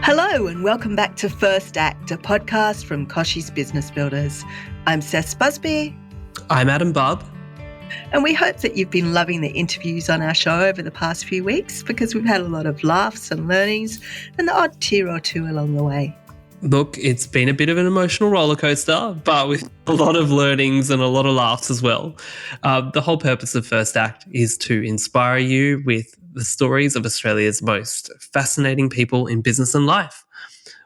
Hello and welcome back to First Act, a podcast from Koshy's Business Builders. I'm Cess Busby. I'm Adam Bubb. And we hope that you've been loving the interviews on our show over the past few weeks because we've had a lot of laughs and learnings and the odd tear or two along the way. Look, it's been a bit of an emotional roller coaster, but with a lot of learnings and a lot of laughs as well. The whole purpose of First Act is to inspire you with the stories of Australia's most fascinating people in business and life.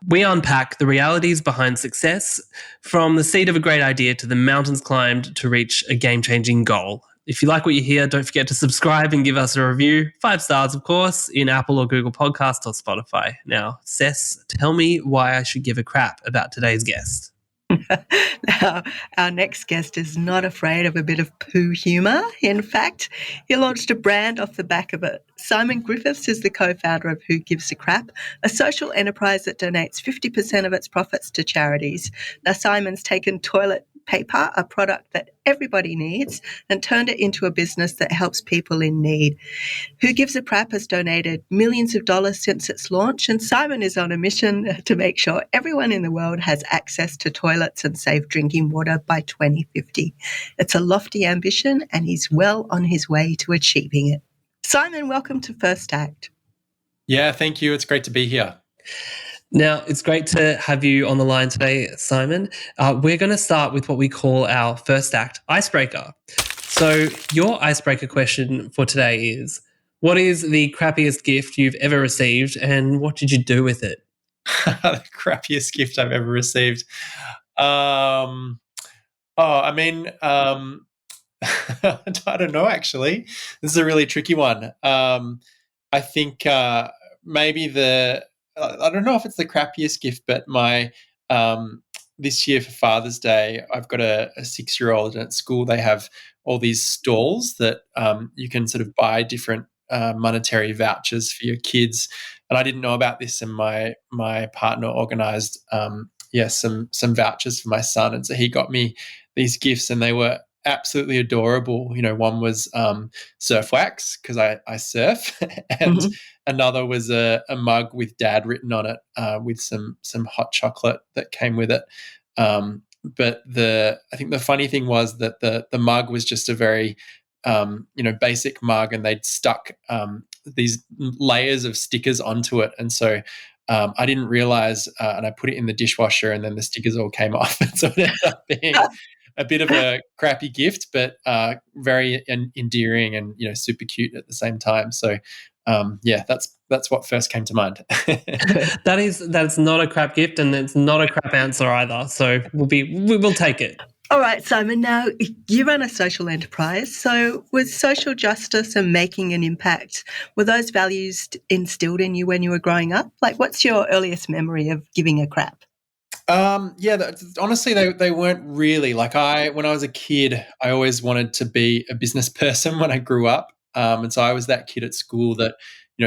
We unpack the realities behind success, from the seed of a great idea to the mountains climbed to reach a game-changing goal. If you like what you hear, don't forget to subscribe and give us a review. 5 stars, of course, in Apple or Google Podcasts or Spotify. Now, Cess, tell me why I should give a crap about today's guest. Now, our next guest is not afraid of a bit of poo humour. In fact, he launched a brand off the back of it. Simon Griffiths is the co-founder of Who Gives a Crap, a social enterprise that donates 50% of its profits to charities. Now, Simon's taken toilet paper, a product that everybody needs, and turned it into a business that helps people in need. Who Gives a Crap has donated millions of dollars since its launch, and Simon is on a mission to make sure everyone in the world has access to toilets and safe drinking water by 2050. It's a lofty ambition, and he's well on his way to achieving it. Simon, welcome to First Act. Yeah, thank you. It's great to be here. Now, it's great to have you on the line today, Simon. We're going to start with what we call our First Act icebreaker. So your icebreaker question for today is, what is the crappiest gift you've ever received and what did you do with it? The crappiest gift I've ever received. I don't know, actually. This is a really tricky one. I think maybe I don't know if it's the crappiest gift, but my this year for Father's Day, I've got a 6-year-old, and at school they have all these stalls that you can sort of buy different monetary vouchers for your kids. And I didn't know about this, and my partner organised some vouchers for my son, and so he got me these gifts, and they were absolutely adorable. You know, one was surf wax because I surf, and another was a mug with Dad written on it with some hot chocolate that came with it. But I think the funny thing was that the mug was just a very basic mug, and they'd stuck these layers of stickers onto it, and so I didn't realize, and I put it in the dishwasher, and then the stickers all came off, and so it ended up being a bit of a crappy gift, but very endearing and super cute at the same time. So that's what first came to mind. That's not a crap gift, and it's not a crap answer either. So we will take it. All right, Simon, now you run a social enterprise. So was social justice and making an impact, were those values instilled in you when you were growing up? Like, what's your earliest memory of giving a crap? Honestly, they weren't really. Like when I was a kid, I always wanted to be a business person when I grew up. And so I was that kid at school that,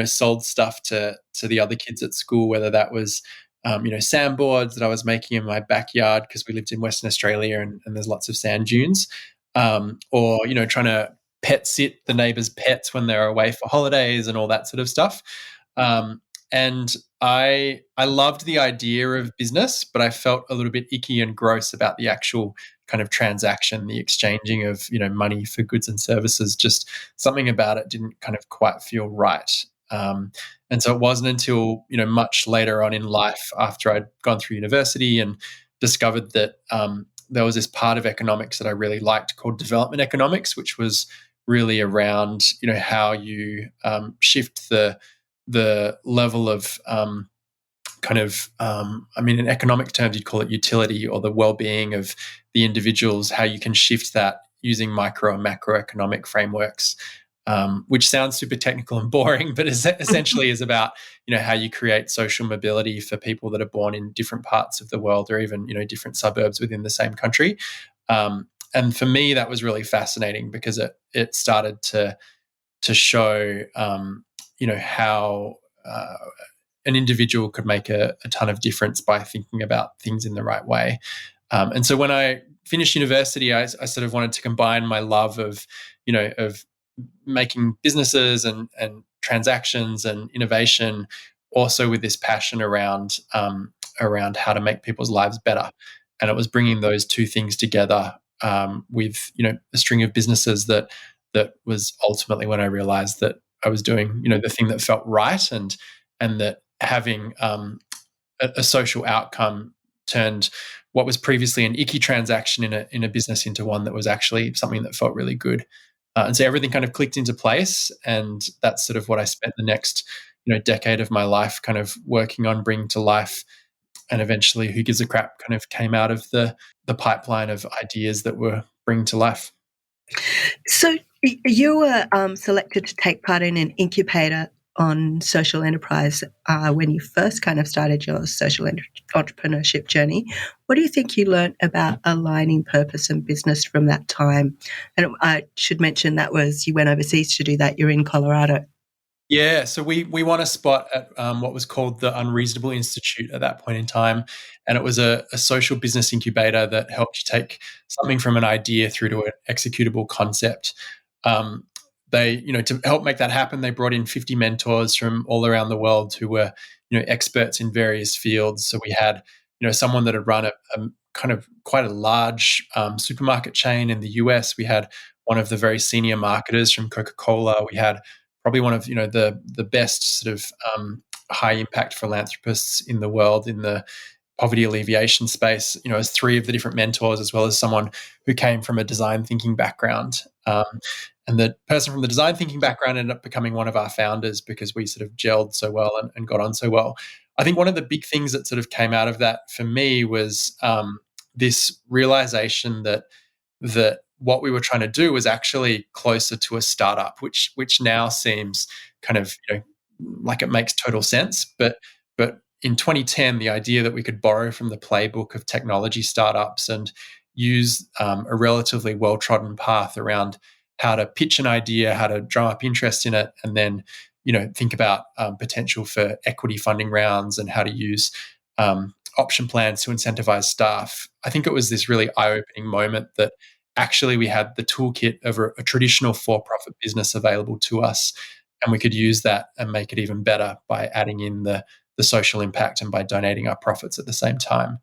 sold stuff to the other kids at school, whether that was sandboards that I was making in my backyard because we lived in Western Australia and there's lots of sand dunes, or trying to pet sit the neighbours' pets when they're away for holidays and all that sort of stuff. And I loved the idea of business, but I felt a little bit icky and gross about the actual kind of transaction, the exchanging of money for goods and services. Just something about it didn't kind of quite feel right. And so it wasn't until much later on in life, after I'd gone through university and discovered that there was this part of economics that I really liked called development economics, which was really around how you shift the level of in economic terms you'd call it utility, or the well-being of the individuals, how you can shift that using micro and macroeconomic frameworks. Which sounds super technical and boring, but essentially is about how you create social mobility for people that are born in different parts of the world, or even different suburbs within the same country. And for me, that was really fascinating because it started to show how an individual could make a ton of difference by thinking about things in the right way. And so when I finished university, I sort of wanted to combine my love of making businesses and transactions and innovation also with this passion around how to make people's lives better. And it was bringing those two things together, with a string of businesses that was ultimately when I realized that I was doing the thing that felt right, and that having a social outcome turned what was previously an icky transaction in a business into one that was actually something that felt really good. And so everything kind of clicked into place, and that's sort of what I spent the next decade of my life kind of working on bringing to life. And eventually, Who Gives a Crap kind of came out of the pipeline of ideas that were bringing to life. So you were selected to take part in an incubator on social enterprise when you first kind of started your social entrepreneurship journey. What do you think you learnt about aligning purpose and business from that time? And I should mention that was you went overseas to do that. You're in Colorado. Yeah, so we won a spot at what was called the Unreasonable Institute at that point in time, and it was a social business incubator that helped you take something from an idea through to an executable concept. Um, to help make that happen, they brought in 50 mentors from all around the world who were experts in various fields. So we had someone that had run a kind of quite a large supermarket chain in the US. We had one of the very senior marketers from Coca-Cola. We had probably one of the best sort of high impact philanthropists in the world in the poverty alleviation space, as three of the different mentors, as well as someone who came from a design thinking background. And the person from the design thinking background ended up becoming one of our founders because we sort of gelled so well and got on so well. I think one of the big things that sort of came out of that for me was this realization that what we were trying to do was actually closer to a startup, which now seems kind of like it makes total sense. But in 2010, the idea that we could borrow from the playbook of technology startups and use a relatively well-trodden path around how to pitch an idea, how to drum up interest in it, and then think about potential for equity funding rounds and how to use option plans to incentivize staff. I think it was this really eye-opening moment that actually we had the toolkit of a traditional for-profit business available to us, and we could use that and make it even better by adding in the social impact and by donating our profits at the same time.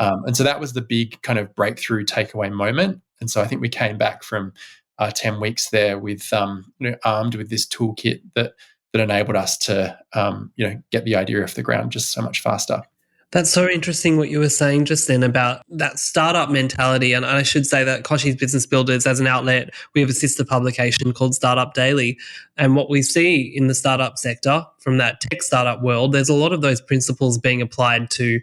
And so that was the big kind of breakthrough takeaway moment. And so I think we came back from 10 weeks there with armed with this toolkit that enabled us to get the idea off the ground just so much faster. That's so interesting what you were saying just then about that startup mentality. And I should say that Koshi's Business Builders, as an outlet, we have a sister publication called Startup Daily. And what we see in the startup sector from that tech startup world, there's a lot of those principles being applied to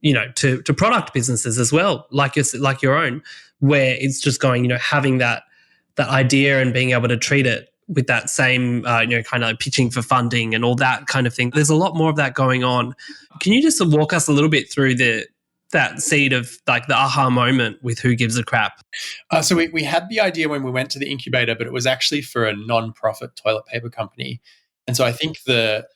to product businesses as well, like your own, where it's just going, having that idea and being able to treat it with that same, kind of pitching for funding and all that kind of thing. There's a lot more of that going on. Can you just walk us a little bit through that seed of like the aha moment with Who Gives a Crap? So we had the idea when we went to the incubator, but it was actually for a non-profit toilet paper company. And so I think the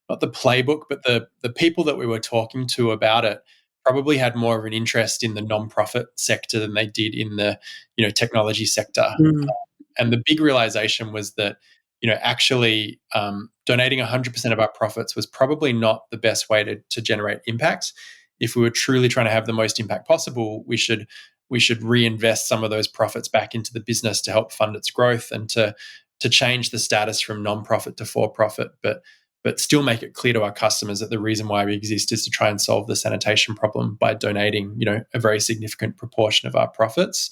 not the playbook, but the people that we were talking to about it probably had more of an interest in the non-profit sector than they did in the technology sector. And the big realization was that actually donating 100% of our profits was probably not the best way to generate impact. If we were truly trying to have the most impact possible, we should reinvest some of those profits back into the business to help fund its growth and to change the status from non-profit to for-profit, but still make it clear to our customers that the reason why we exist is to try and solve the sanitation problem by donating, a very significant proportion of our profits.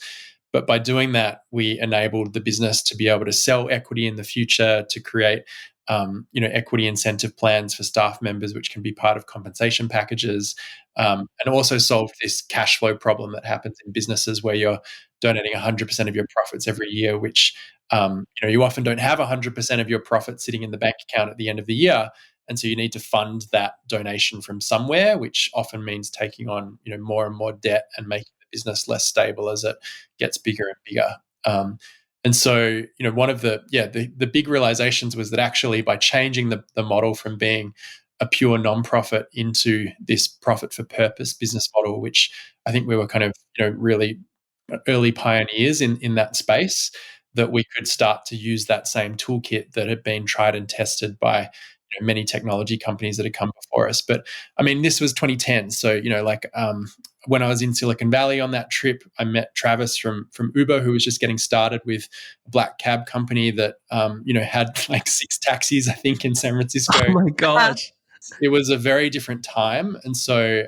But by doing that, we enabled the business to be able to sell equity in the future, to create, equity incentive plans for staff members, which can be part of compensation packages, and also solved this cash flow problem that happens in businesses where you're donating 100% of your profits every year, which you often don't have 100% of your profits sitting in the bank account at the end of the year. And so you need to fund that donation from somewhere, which often means taking on more and more debt and making the business less stable as it gets bigger and bigger. And so, one of the big realizations was that actually by changing the model from being a pure nonprofit into this profit for purpose business model, which I think we were kind of really early pioneers in that space, that we could start to use that same toolkit that had been tried and tested by many technology companies that had come before us. But I mean, this was 2010, so when I was in Silicon Valley on that trip, I met Travis from Uber, who was just getting started with a black cab company that had like 6 taxis, I think, in San Francisco. Oh my gosh. It was a very different time, and so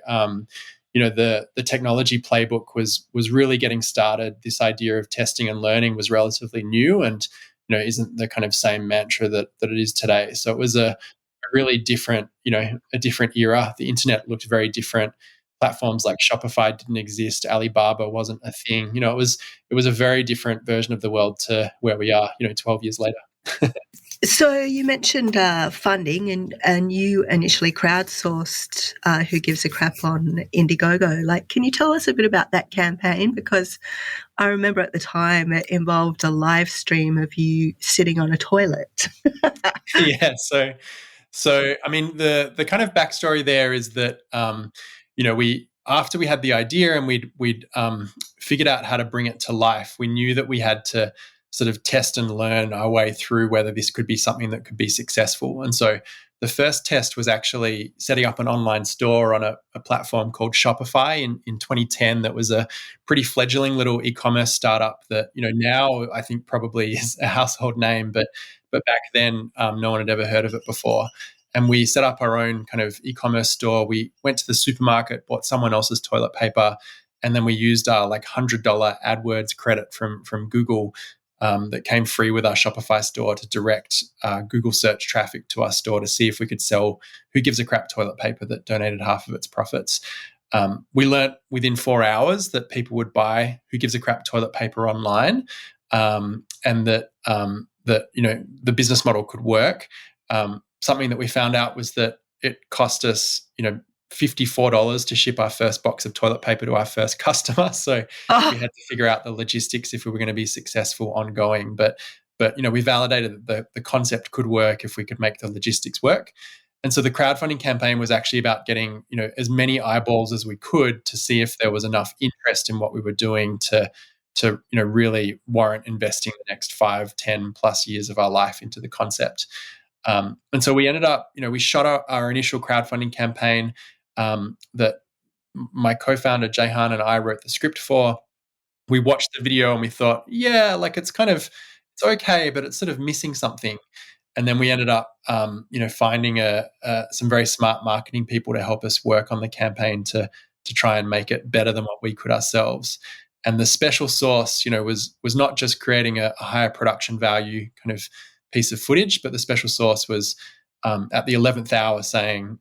the technology playbook was really getting started. This idea of testing and learning was relatively new, and isn't the kind of same mantra that it is today. So it was a really different, a different era. The internet looked very different. Platforms like Shopify didn't exist. Alibaba wasn't a thing. It was a very different version of the world to where we are, 12 years later. So you mentioned funding, and you initially crowdsourced Who Gives a Crap on Indiegogo. Like, can you tell us a bit about that campaign? Because I remember at the time it involved a live stream of you sitting on a toilet. Yeah. So I mean, the kind of backstory there is that we, after we had the idea and we'd figured out how to bring it to life, we knew that we had to sort of test and learn our way through whether this could be something that could be successful. And so the first test was actually setting up an online store on a platform called Shopify in 2010. That was a pretty fledgling little e-commerce startup that now I think probably is a household name, but back then no one had ever heard of it before. And we set up our own kind of e-commerce store. We went to the supermarket, bought someone else's toilet paper, and then we used our like $100 AdWords credit from Google that came free with our Shopify store to direct Google search traffic to our store to see if we could sell Who Gives a Crap toilet paper that donated half of its profits. We learnt within 4 hours that people would buy Who Gives a Crap toilet paper online, and that the business model could work. Something that we found out was that it cost us, $54 to ship our first box of toilet paper to our first customer. So we had to figure out the logistics if we were going to be successful ongoing. But we validated that the concept could work if we could make the logistics work. And so the crowdfunding campaign was actually about getting, as many eyeballs as we could to see if there was enough interest in what we were doing to really warrant investing the next 5, 10 plus years of our life into the concept. And so we ended up, we shot our initial crowdfunding campaign that my co-founder Jehan and I wrote the script for. We watched the video and we thought, yeah, like it's okay, but it's sort of missing something. And then we ended up, finding some very smart marketing people to help us work on the campaign to try and make it better than what we could ourselves. And the special sauce, was not just creating a higher production value kind of piece of footage, but the special sauce was at the 11th hour saying,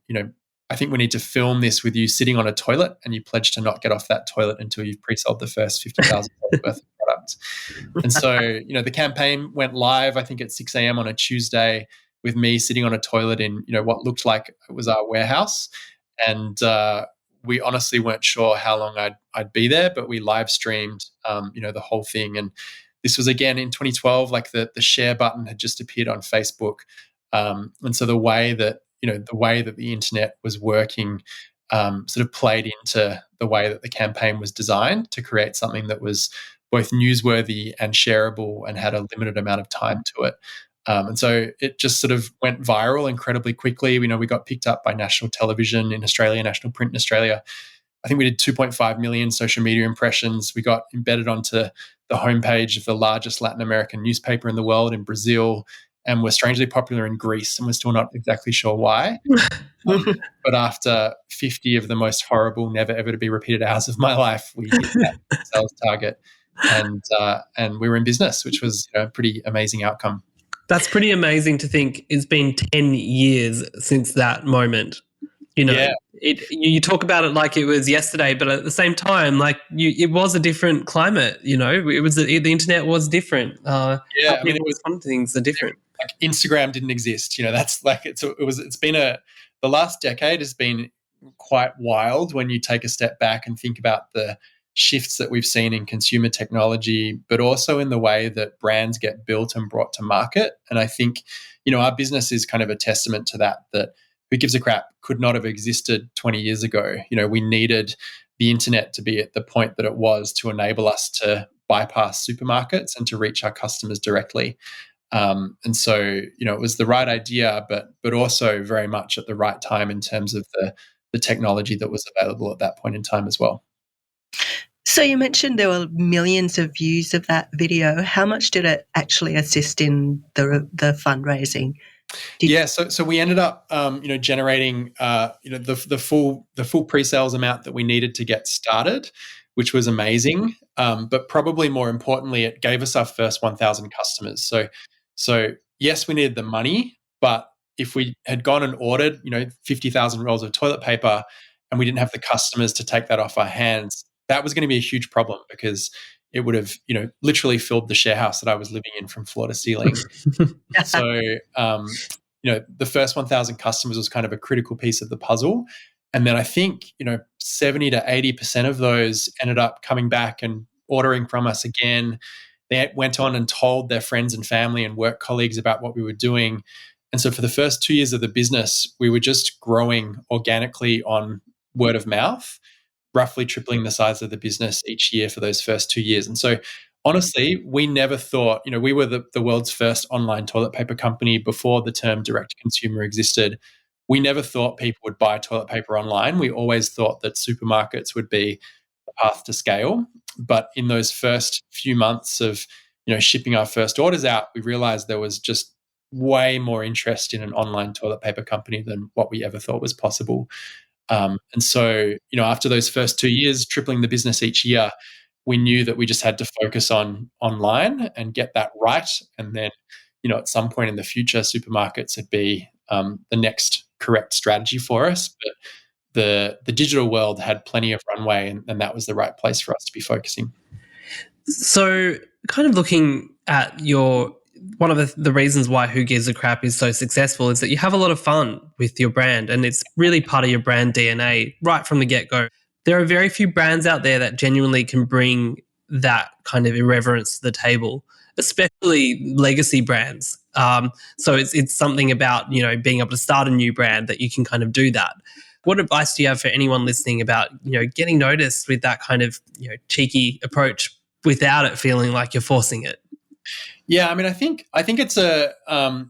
I think we need to film this with you sitting on a toilet, and you pledge to not get off that toilet until you've pre-sold the first $50,000 worth of product. And so, the campaign went live, I think at 6 a.m. on a Tuesday, with me sitting on a toilet in, what looked like it was our warehouse. And we honestly weren't sure how long I'd be there, but we live streamed, the whole thing. And this was again in 2012, like the share button had just appeared on Facebook. And so the way that the internet was working sort of played into the way that the campaign was designed to create something that was both newsworthy and shareable and had a limited amount of time to it. And so it just sort of went viral incredibly quickly. We got picked up by national television in Australia, national print in Australia. I think we did 2.5 million social media impressions. We got embedded onto the homepage of the largest Latin American newspaper in the world in Brazil, and were strangely popular in Greece, and we're still not exactly sure why. But after 50 of the most horrible, never ever to be repeated hours of my life, we hit that sales target, and we were in business, which was a pretty amazing outcome. That's pretty amazing to think. It's been 10 years since that moment. You talk about it like it was yesterday, but at the same time, like it was a different climate. It was the internet was different. People respond to things are different. Like Instagram didn't exist. That's like it's been the last decade has been quite wild when you take a step back and think about the shifts that we've seen in consumer technology, but also in the way that brands get built and brought to market. And I think, our business is kind of a testament to that Who Gives a Crap could not have existed 20 years ago. We needed the internet to be at the point that it was to enable us to bypass supermarkets and to reach our customers directly. And so, it was the right idea, but also very much at the right time in terms of the technology that was available at that point in time as well. So you mentioned there were millions of views of that video. How much did it actually assist in the fundraising? So we ended up, generating, the full pre-sales amount that we needed to get started, which was amazing. But probably more importantly, it gave us our first 1,000 customers. So yes, we needed the money, but if we had gone and ordered, 50,000 rolls of toilet paper, and we didn't have the customers to take that off our hands, that was going to be a huge problem because it would have, literally filled the share house that I was living in from floor to ceiling. So, the first 1,000 customers was kind of a critical piece of the puzzle. And then I think, 70 to 80% of those ended up coming back and ordering from us again. They went on and told their friends and family and work colleagues about what we were doing. And so for the first 2 years of the business, we were just growing organically on word of mouth, roughly tripling the size of the business each year for those first 2 years. And so honestly, we never thought, we were the world's first online toilet paper company before the term direct to consumer existed. We never thought people would buy toilet paper online. We always thought that supermarkets would be the path to scale. But in those first few months of, shipping our first orders out, we realized there was just way more interest in an online toilet paper company than what we ever thought was possible. And so, after those first 2 years, tripling the business each year, we knew that we just had to focus on online and get that right. And then, at some point in the future, supermarkets would be the next correct strategy for us. But the digital world had plenty of runway, and that was the right place for us to be focusing. So kind of looking at one of the reasons why Who Gives a Crap is so successful is that you have a lot of fun with your brand, and it's really part of your brand DNA right from the get-go. There are very few brands out there that genuinely can bring that kind of irreverence to the table, especially legacy brands. So it's something about, being able to start a new brand that you can kind of do that. What advice do you have for anyone listening about, getting noticed with that kind of, cheeky approach without it feeling like you're forcing it? Yeah, I think it's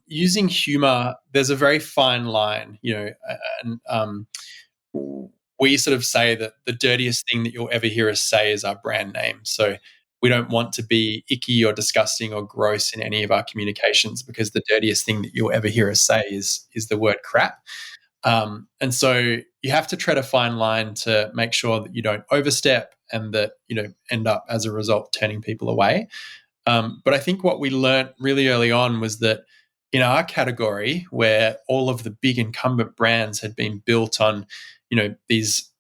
using humor. There's a very fine line, and we sort of say that the dirtiest thing that you'll ever hear us say is our brand name. So we don't want to be icky or disgusting or gross in any of our communications, because the dirtiest thing that you'll ever hear us say is the word crap. And so you have to tread a fine line to make sure that you don't overstep and that, end up as a result turning people away. But I think what we learned really early on was that in our category, where all of the big incumbent brands had been built on, these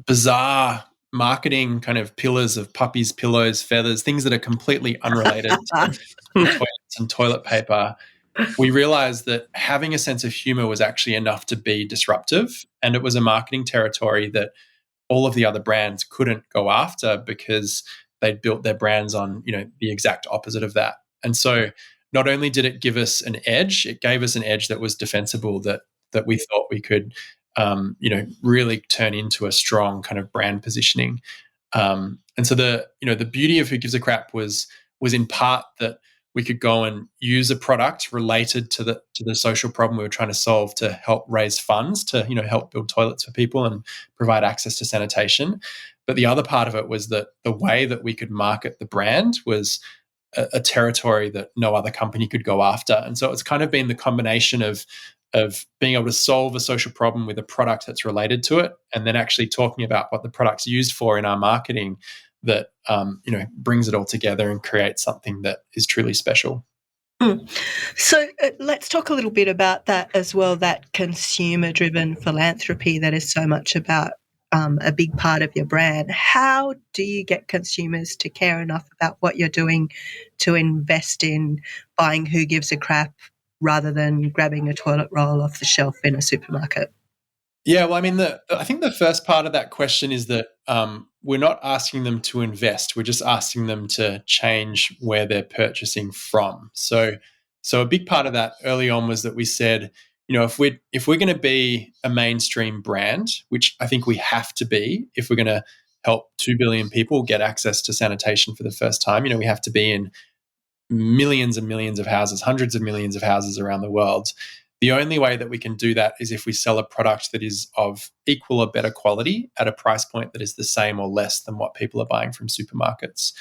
bizarre marketing kind of pillars of puppies, pillows, feathers, things that are completely unrelated to toilets and toilet paper, we realized that having a sense of humor was actually enough to be disruptive. And it was a marketing territory that all of the other brands couldn't go after because they'd built their brands on, the exact opposite of that. And so not only did it give us an edge, it gave us an edge that was defensible, that we thought we could, really turn into a strong kind of brand positioning. And so the beauty of Who Gives a Crap was in part that we could go and use a product related to the social problem we were trying to solve to help raise funds to, help build toilets for people and provide access to sanitation. But the other part of it was that the way that we could market the brand was a territory that no other company could go after. And so it's kind of been the combination of being able to solve a social problem with a product that's related to it, and then actually talking about what the product's used for in our marketing that, brings it all together and creates something that is truly special. So let's talk a little bit about that as well, that consumer-driven philanthropy that is so much about a big part of your brand. How do you get consumers to care enough about what you're doing to invest in buying Who Gives a Crap rather than grabbing a toilet roll off the shelf in a supermarket? Yeah, well, I think the first part of that question is that we're not asking them to invest. We're just asking them to change where they're purchasing from. So a big part of that early on was that we said, if we're going to be a mainstream brand, which I think we have to be if we're going to help 2 billion people get access to sanitation for the first time. We have to be in millions and millions of houses, hundreds of millions of houses around the world. The only way that we can do that is if we sell a product that is of equal or better quality at a price point that is the same or less than what people are buying from supermarkets.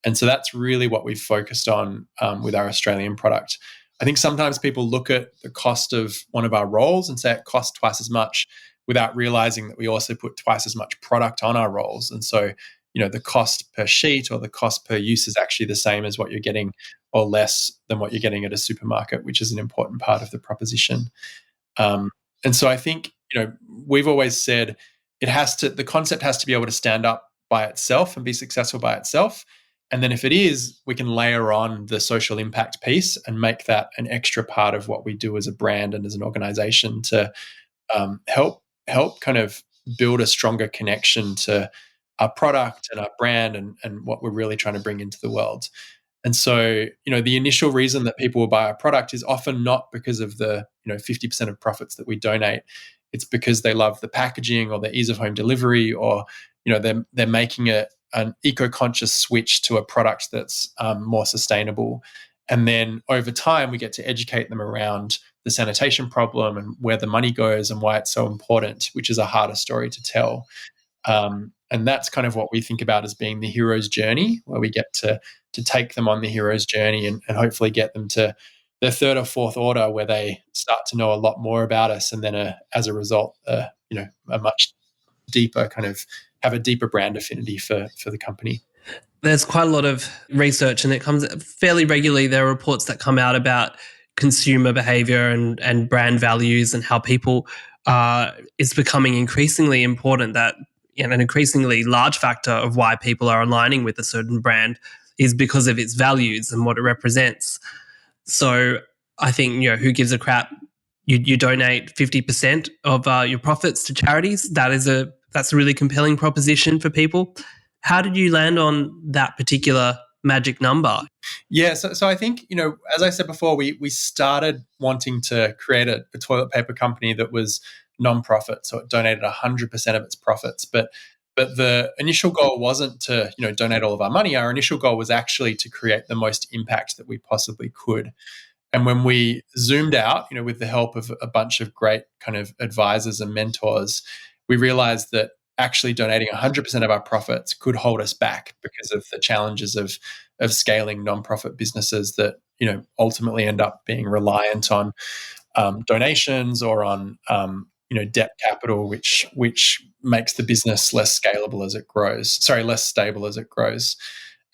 And so that's really what we've focused on with our Australian product. I think sometimes people look at the cost of one of our rolls and say it costs twice as much without realizing that we also put twice as much product on our rolls. And so, the cost per sheet or the cost per use is actually the same as what you're getting or less than what you're getting at a supermarket, which is an important part of the proposition. And so I think, we've always said the concept has to be able to stand up by itself and be successful by itself. And then if it is, we can layer on the social impact piece and make that an extra part of what we do as a brand and as an organization to help kind of build a stronger connection to our product and our brand and what we're really trying to bring into the world. And so, the initial reason that people will buy our product is often not because of the, 50% of profits that we donate. It's because they love the packaging or the ease of home delivery, or, they're making an eco-conscious switch to a product that's more sustainable. And then over time, we get to educate them around the sanitation problem and where the money goes and why it's so important, which is a harder story to tell. And that's kind of what we think about as being the hero's journey, where we get to take them on the hero's journey and hopefully get them to their third or fourth order, where they start to know a lot more about us, and then as a result, a much deeper have a deeper brand affinity for the company. There's quite a lot of research, and it comes fairly regularly. There are reports that come out about consumer behavior and brand values, and how people is becoming increasingly important, that an increasingly large factor of why people are aligning with a certain brand is because of its values and what it represents. So I think, who gives a crap? You donate 50% of your profits to charities. That's a really compelling proposition for people. How did you land on that particular magic number? Yeah, so I think, as I said before, we started wanting to create a toilet paper company that was non-profit, so it donated 100% of its profits. But the initial goal wasn't to donate all of our money. Our initial goal was actually to create the most impact that we possibly could. And when we zoomed out, with the help of a bunch of great kind of advisors and mentors, we realized that actually donating 100% of our profits could hold us back because of the challenges of scaling nonprofit businesses that ultimately end up being reliant on donations or on debt capital, which makes the business less scalable as it grows. Less stable as it grows.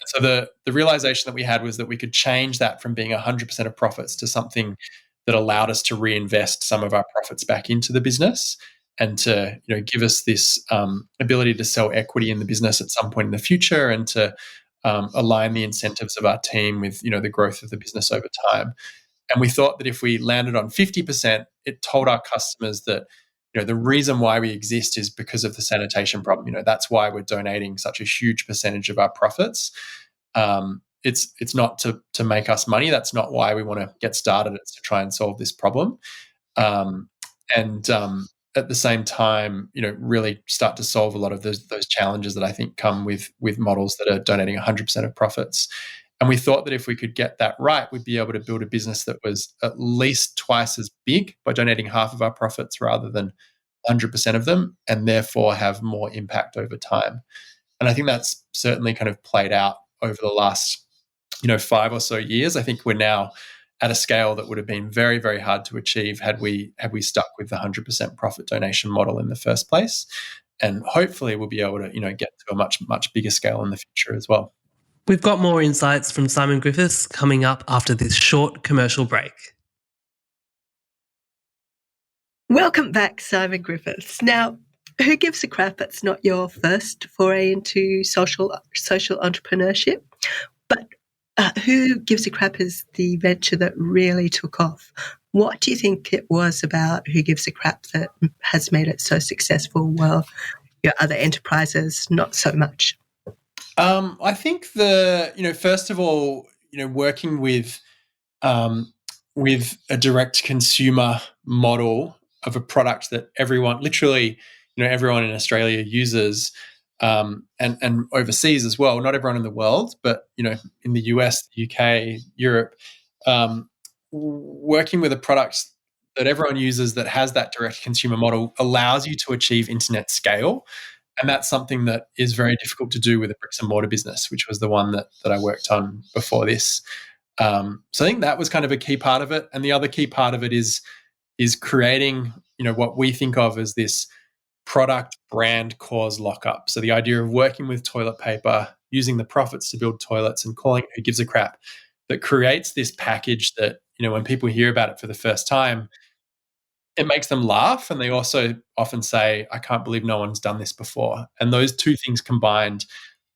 So the realization that we had was that we could change that from being 100% of profits to something that allowed us to reinvest some of our profits back into the business, and to give us this ability to sell equity in the business at some point in the future, and to align the incentives of our team with the growth of the business over time. And we thought that if we landed on 50%, it told our customers that the reason why we exist is because of the sanitation problem. That's why we're donating such a huge percentage of our profits. It's not to make us money. That's not why we want to get started. It's to try and solve this problem. And at the same time, really start to solve a lot of those challenges that I think come with models that are donating 100% of profits. And we thought that if we could get that right, we'd be able to build a business that was at least twice as big by donating half of our profits rather than 100% of them, and therefore have more impact over time. And I think that's certainly kind of played out over the last 5 or so years. I think we're now at a scale that would have been very, very hard to achieve had we stuck with the 100% profit donation model in the first place. And hopefully we'll be able to get to a much, much bigger scale in the future as well. We've got more insights from Simon Griffiths coming up after this short commercial break. Welcome back, Simon Griffiths. Now, who gives a crap? It's not your first foray into social entrepreneurship, but who gives a crap is the venture that really took off. What do you think it was about Who Gives a Crap that has made it so successful, while your other enterprises not so much? I think first of all, working with a direct consumer model of a product that everyone in Australia uses, and overseas as well. Not everyone in the world, but in the US, the UK, Europe, working with a product that everyone uses that has that direct consumer model allows you to achieve internet scale. And that's something that is very difficult to do with a bricks and mortar business, which was the one that I worked on before this. So I think that was kind of a key part of it. And the other key part of it is creating, what we think of as this product brand cause lockup. So the idea of working with toilet paper, using the profits to build toilets and calling it Who Gives a Crap, that creates this package that, when people hear about it for the first time, it makes them laugh. And they also often say, I can't believe no one's done this before. And those two things combined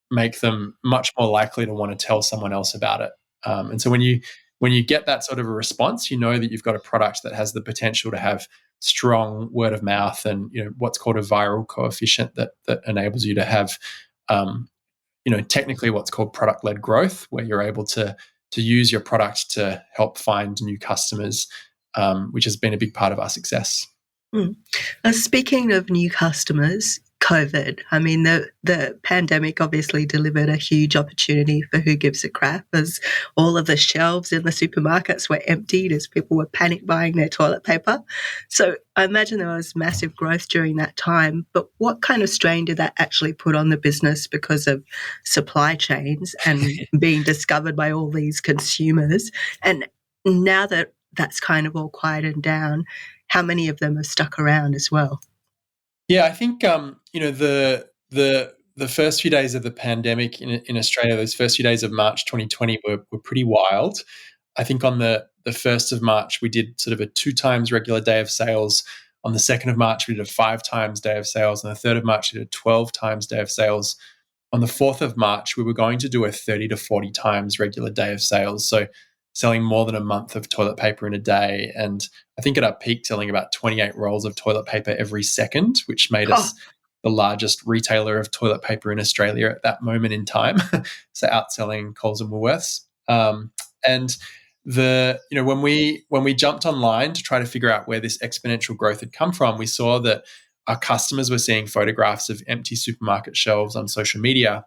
make them much more likely to want to tell someone else about it. And so when you get that sort of a response, you know that you've got a product that has the potential to have strong word of mouth and what's called a viral coefficient that enables you to have technically what's called product-led growth, where you're able to use your product to help find new customers, which has been a big part of our success. Speaking of new customers, COVID, I mean, the pandemic obviously delivered a huge opportunity for Who Gives a Crap, as all of the shelves in the supermarkets were emptied as people were panic buying their toilet paper. So I imagine there was massive growth during that time, but what kind of strain did that actually put on the business because of supply chains and being discovered by all these consumers? And now that that's kind of all quieted down, how many of them have stuck around as well? Yeah, I think the first few days of the pandemic in Australia, those first few days of March 2020 were pretty wild. I think on the 1st of March, we did sort of a 2 times regular day of sales. On the 2nd of March, we did a 5 times day of sales. On the 3rd of March, we did a 12 times day of sales. On the 4th of March, we were going to do a 30 to 40 times regular day of sales. So selling more than a month of toilet paper in a day. And I think at our peak, selling about 28 rolls of toilet paper every second, which made us the largest retailer of toilet paper in Australia at that moment in time. So outselling Coles and Woolworths. And when we jumped online to try to figure out where this exponential growth had come from, we saw that our customers were seeing photographs of empty supermarket shelves on social media.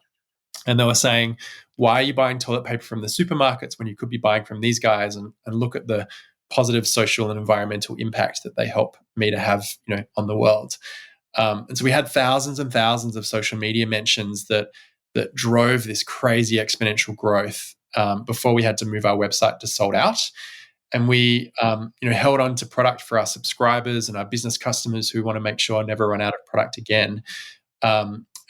And they were saying, why are you buying toilet paper from the supermarkets when you could be buying from these guys? And look at the positive social and environmental impact that they help me to have, on the world. And so we had thousands and thousands of social media mentions that drove this crazy exponential growth before we had to move our website to sold out. And we, held on to product for our subscribers and our business customers who want to make sure I never run out of product again.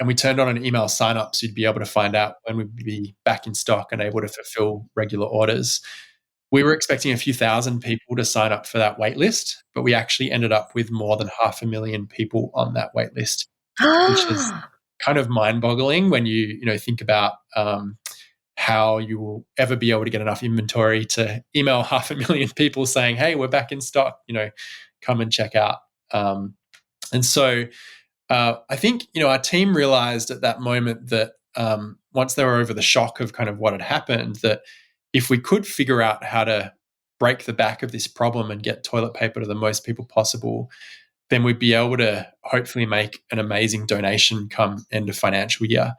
And we turned on an email sign-up so you'd be able to find out when we'd be back in stock and able to fulfill regular orders. We were expecting a few thousand people to sign up for that wait list, but we actually ended up with more than 500,000 people on that wait list, which is kind of mind-boggling when you think about how you will ever be able to get enough inventory to email 500,000 people saying, hey, we're back in stock, come and check out. And so I think, our team realized at that moment that once they were over the shock of kind of what had happened, that if we could figure out how to break the back of this problem and get toilet paper to the most people possible, then we'd be able to hopefully make an amazing donation come end of financial year.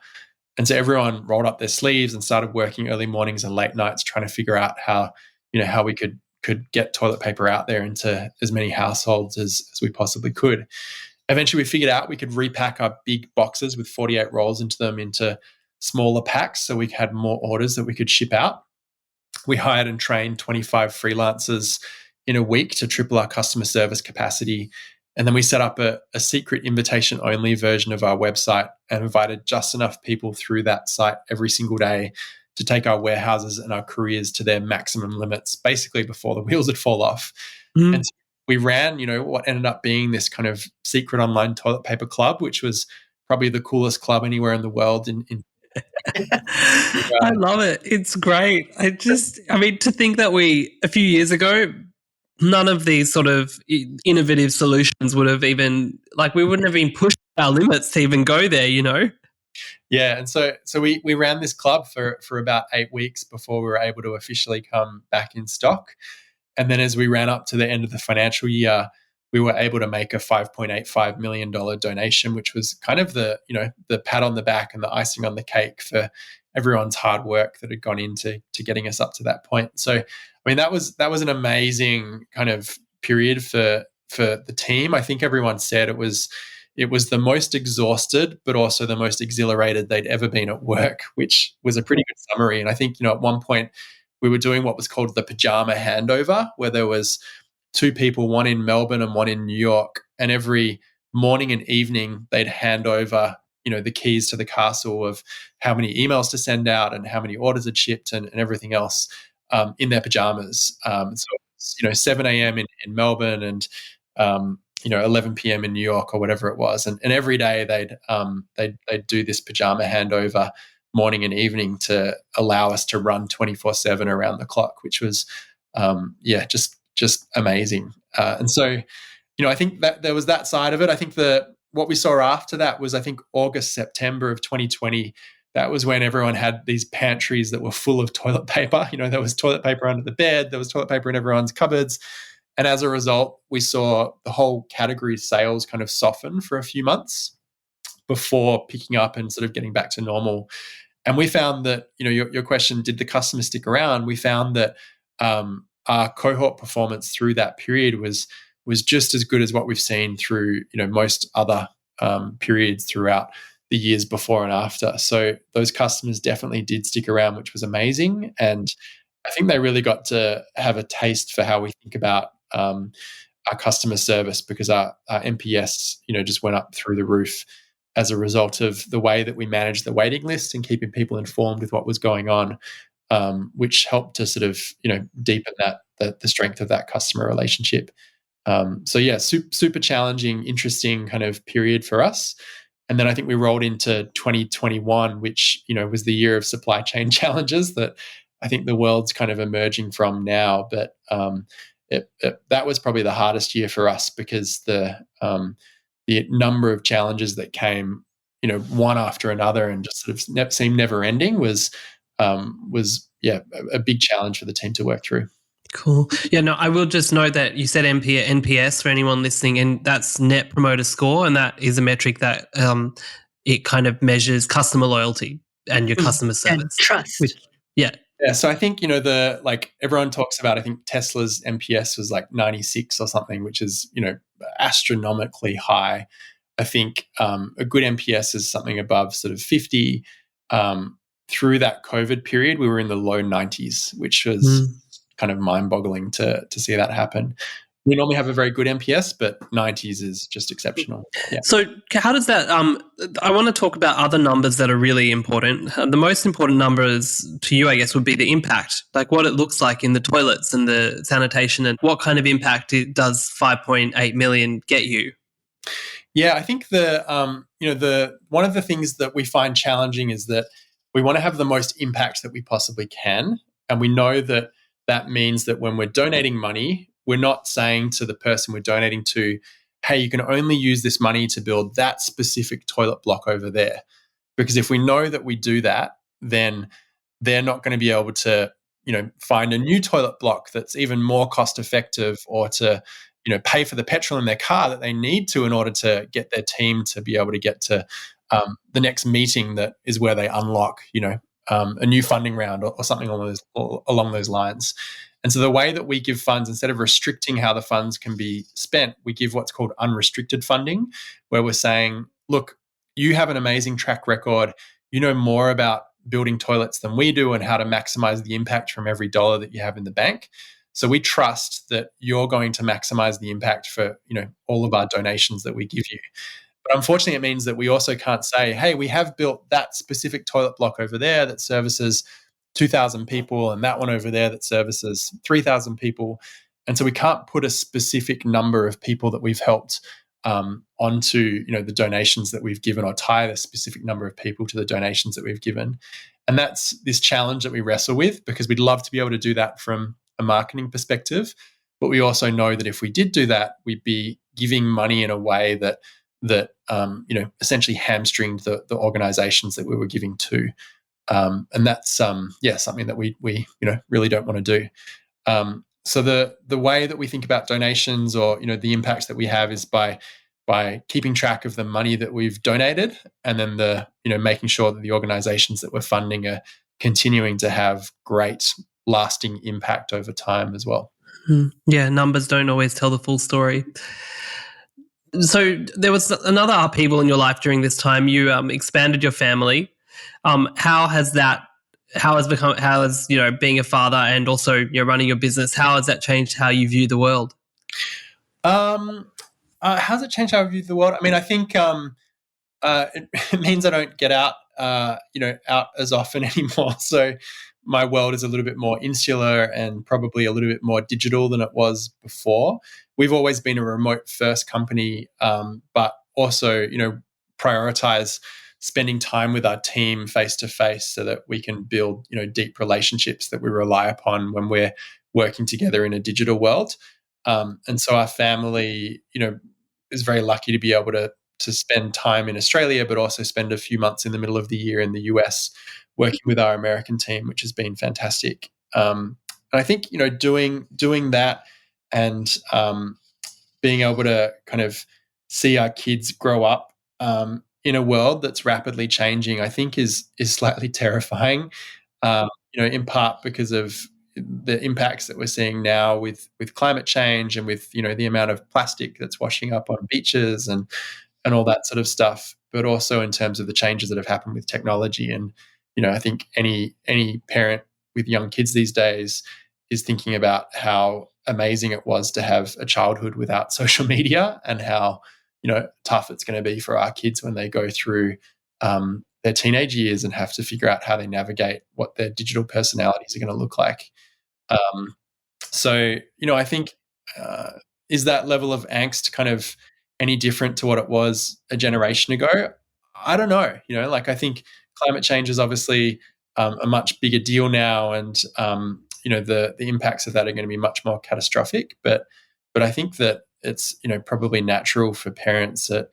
And so everyone rolled up their sleeves and started working early mornings and late nights trying to figure out how we could get toilet paper out there into as many households as we possibly could. Eventually, we figured out we could repack our big boxes with 48 rolls into them into smaller packs so we had more orders that we could ship out. We hired and trained 25 freelancers in a week to triple our customer service capacity. And then we set up a secret invitation-only version of our website and invited just enough people through that site every single day to take our warehouses and our couriers to their maximum limits, basically before the wheels would fall off. And so we ran, what ended up being this kind of secret online toilet paper club, which was probably the coolest club anywhere in the world. I love it. It's great. To think that a few years ago, none of these sort of innovative solutions would have even, we wouldn't have even pushed our limits to even go there, Yeah, and so we ran this club for about 8 weeks before we were able to officially come back in stock. And then as we ran up to the end of the financial year, we were able to make a $5.85 million donation, which was kind of the pat on the back and the icing on the cake for everyone's hard work that had gone into getting us up to that point. So, I mean, that was an amazing kind of period for the team. I think everyone said it was the most exhausted, but also the most exhilarated they'd ever been at work, which was a pretty good summary. And I think, at one point we were doing what was called the pajama handover, where there was two people, one in Melbourne and one in New York. And every morning and evening, they'd hand over, the keys to the castle of how many emails to send out and how many orders had shipped and everything else in their pajamas. So, it's, 7 a.m. in Melbourne and 11 p.m. in New York or whatever it was, and every day they'd do this pajama handover morning and evening to allow us to run 24/7 around the clock, which was just amazing. And so, I think that there was that side of it. I think what we saw after that was, I think, August, September of 2020. That was when everyone had these pantries that were full of toilet paper. There was toilet paper under the bed, there was toilet paper in everyone's cupboards. And as a result, we saw the whole category sales kind of soften for a few months before picking up and sort of getting back to normal. And we found that, your question, did the customer stick around? We found that our cohort performance through that period was just as good as what we've seen through, most other periods throughout the years before and after. So those customers definitely did stick around, which was amazing. And I think they really got to have a taste for how we think about our customer service, because our NPS, just went up through the roof as a result of the way that we managed the waiting list and keeping people informed with what was going on, which helped to sort of, deepen the strength of that customer relationship. So yeah, super challenging, interesting kind of period for us. And then I think we rolled into 2021, which, was the year of supply chain challenges that I think the world's kind of emerging from now. But that was probably the hardest year for us, because the number of challenges that came, one after another and just sort of seemed never ending was a big challenge for the team to work through. Cool. Yeah, no, I will just note that you said NPS for anyone listening, and that's Net Promoter Score, and that is a metric that it kind of measures customer loyalty and your customer service. And trust. Yeah. So I think, everyone talks about, I think Tesla's NPS was like 96 or something, which is, astronomically high. I think a good NPS is something above sort of 50. Through that COVID period, we were in the low 90s, which was kind of mind-boggling to see that happen. We normally have a very good NPS, but 90s is just exceptional. Yeah. So how does that I want to talk about other numbers that are really important. The most important numbers to you, I guess, would be the impact, like what it looks like in the toilets and the sanitation, and what kind of impact does 5.8 million get you? Yeah, I think the one of the things that we find challenging is that we want to have the most impact that we possibly can. And we know that means that when we're donating money, we're not saying to the person we're donating to, hey, you can only use this money to build that specific toilet block over there. Because if we know that we do that, then they're not going to be able to, find a new toilet block that's even more cost effective, or to, pay for the petrol in their car that they need to in order to get their team to be able to get to the next meeting that is where they unlock, a new funding round or something along those lines. And so the way that we give funds, instead of restricting how the funds can be spent, we give what's called unrestricted funding, where we're saying, look, you have an amazing track record. You know more about building toilets than we do and how to maximize the impact from every dollar that you have in the bank. So we trust that you're going to maximize the impact for, all of our donations that we give you. But unfortunately, it means that we also can't say, hey, we have built that specific toilet block over there that services 2,000 people, and that one over there that services 3,000 people. And so we can't put a specific number of people that we've helped onto, the donations that we've given, or tie the specific number of people to the donations that we've given. And that's this challenge that we wrestle with, because we'd love to be able to do that from a marketing perspective. But we also know that if we did do that, we'd be giving money in a way that essentially hamstringed the organizations that we were giving to. And that's something that we really don't want to do. so the way that we think about donations, or the impacts that we have, is by keeping track of the money that we've donated, and then making sure that the organizations that we're funding are continuing to have great lasting impact over time as well. Yeah, numbers don't always tell the full story. So there was another upheaval in your life during this time. You expanded your family. How has being a father and also running your business, how has that changed how you view the world? How's it changed how I view the world? I mean, I think it means I don't get out, out as often anymore. So my world is a little bit more insular and probably a little bit more digital than it was before. We've always been a remote first company, but also, prioritize spending time with our team face to face so that we can build, deep relationships that we rely upon when we're working together in a digital world. And so our family, is very lucky to be able to spend time in Australia, but also spend a few months in the middle of the year in the US working with our American team, which has been fantastic. And I think doing that, and being able to kind of see our kids grow up in a world that's rapidly changing, I think is slightly terrifying. In part because of the impacts that we're seeing now with climate change, and with the amount of plastic that's washing up on beaches and all that sort of stuff, but also in terms of the changes that have happened with technology. And I think any parent with young kids these days is thinking about how amazing it was to have a childhood without social media, and how tough it's going to be for our kids when they go through their teenage years and have to figure out how they navigate what their digital personalities are going to look like. So I think, is that level of angst kind of any different to what it was a generation ago? I don't know. I think climate change is obviously a much bigger deal now, and the impacts of that are going to be much more catastrophic. But I think that it's probably natural for parents that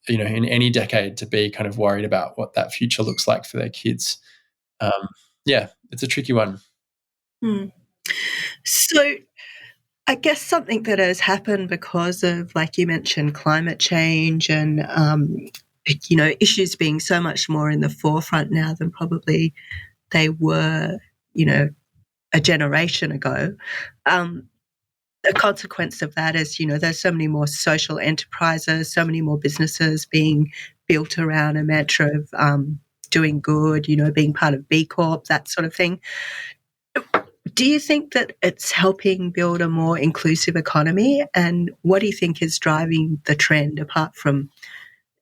in any decade to be kind of worried about what that future looks like for their kids. Yeah, it's a tricky one. So I guess something that has happened because of, like you mentioned, climate change and, issues being so much more in the forefront now than probably they were, a generation ago. A consequence of that is, there's so many more social enterprises, so many more businesses being built around a mantra of doing good, being part of B Corp, that sort of thing. Do you think that it's helping build a more inclusive economy? And what do you think is driving the trend, apart from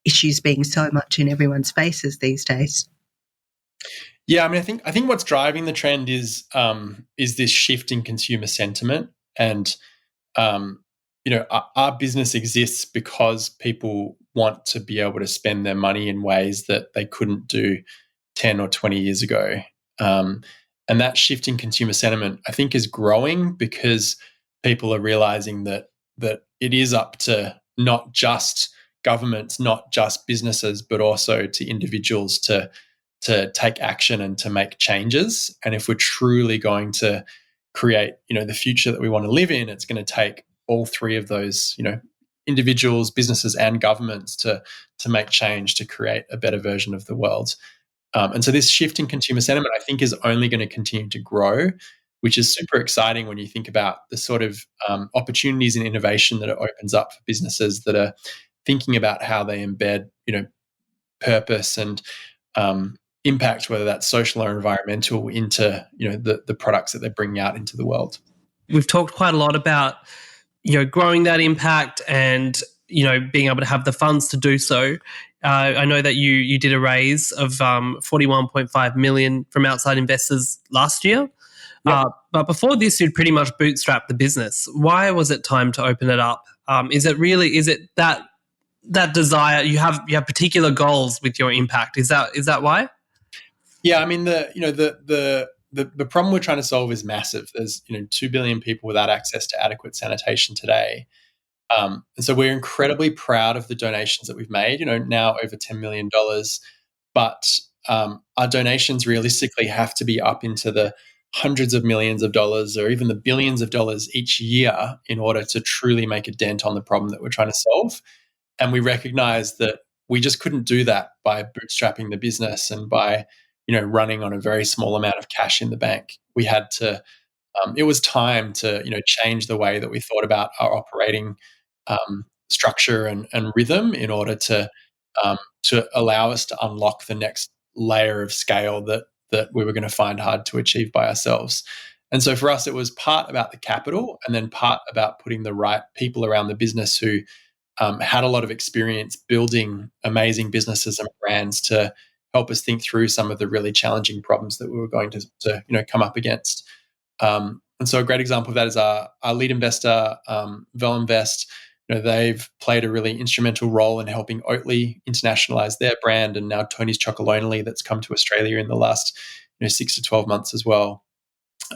issues being so much in everyone's faces these days? Yeah, I mean, I think what's driving the trend is this shift in consumer sentiment, and our business exists because people want to be able to spend their money in ways that they couldn't do 10 or 20 years ago. And that shift in consumer sentiment, I think, is growing because people are realizing that it is up to not just governments, not just businesses, but also to individuals to take action and to make changes. And if we're truly going to create, the future that we want to live in, it's going to take all three of those, individuals, businesses, and governments to make change to create a better version of the world. And so this shift in consumer sentiment, I think, is only going to continue to grow, which is super exciting when you think about the sort of opportunities and innovation that it opens up for businesses that are thinking about how they embed, purpose and impact, whether that's social or environmental, into the products that they're bringing out into the world. We've talked quite a lot about growing that impact and being able to have the funds to do so. I know that you did a raise of 41.5 million from outside investors last year. Yep. But before this, you'd pretty much bootstrapped the business. Why was it time to open it up? Is it that desire you have particular goals with your impact? Is that why? Yeah, I mean, the problem we're trying to solve is massive. There's 2 billion people without access to adequate sanitation today. And so we're incredibly proud of the donations that we've made, now over $10 million. But our donations realistically have to be up into the hundreds of millions of dollars or even the billions of dollars each year in order to truly make a dent on the problem that we're trying to solve. And we recognized that we just couldn't do that by bootstrapping the business and by, running on a very small amount of cash in the bank. We had to, it was time to, change the way that we thought about our operating structure and rhythm in order to allow us to unlock the next layer of scale that we were going to find hard to achieve by ourselves. And so for us, it was part about the capital and then part about putting the right people around the business who had a lot of experience building amazing businesses and brands to help us think through some of the really challenging problems that we were going to come up against. And so a great example of that is our lead investor, Velinvest. They've played a really instrumental role in helping Oatly internationalize their brand, and now Tony's Chocolonely that's come to Australia in the last 6 to 12 months as well.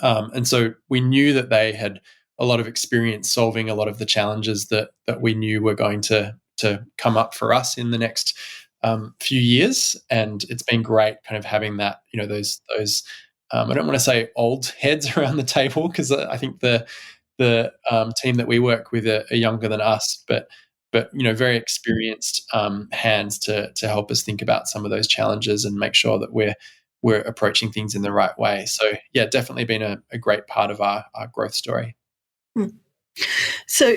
And so we knew that they had a lot of experience solving a lot of the challenges that we knew were going to come up for us in the next few years. And it's been great kind of having that, those I don't want to say old heads around the table, because I think the team that we work with are younger than us, but very experienced hands to help us think about some of those challenges and make sure that we're approaching things in the right way. So yeah, definitely been a great part of our growth story. So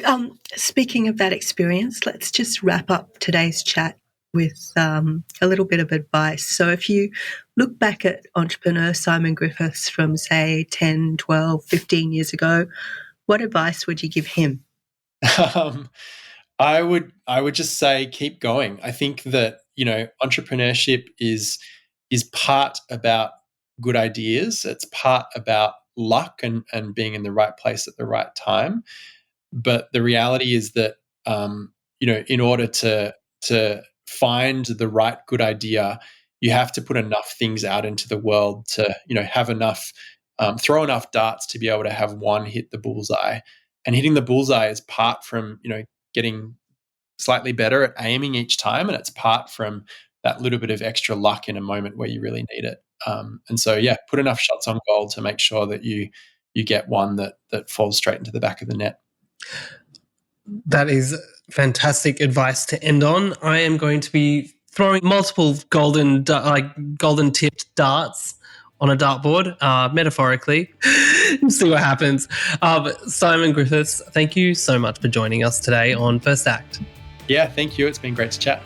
speaking of that experience, let's just wrap up today's chat with a little bit of advice. So if you look back at entrepreneur Simon Griffiths from, say, 10, 12, 15 years ago, what advice would you give him? I would just say keep going. I think that, entrepreneurship is part about good ideas. It's part about luck and being in the right place at the right time. But the reality is that, in order to find the right good idea, you have to put enough things out into the world to, have enough, throw enough darts to be able to have one hit the bullseye. And hitting the bullseye is part from, getting slightly better at aiming each time, and it's part from that little bit of extra luck in a moment where you really need it. And so, yeah, put enough shots on goal to make sure that you get one that falls straight into the back of the net. That is fantastic advice to end on. I am going to be throwing multiple golden tipped darts on a dartboard, metaphorically, and see what happens. Simon Griffiths, thank you so much for joining us today on First Act. Yeah, thank you. It's been great to chat.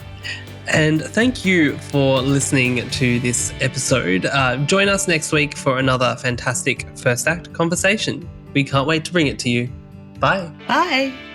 And thank you for listening to this episode. Join us next week for another fantastic First Act conversation. We can't wait to bring it to you. Bye. Bye.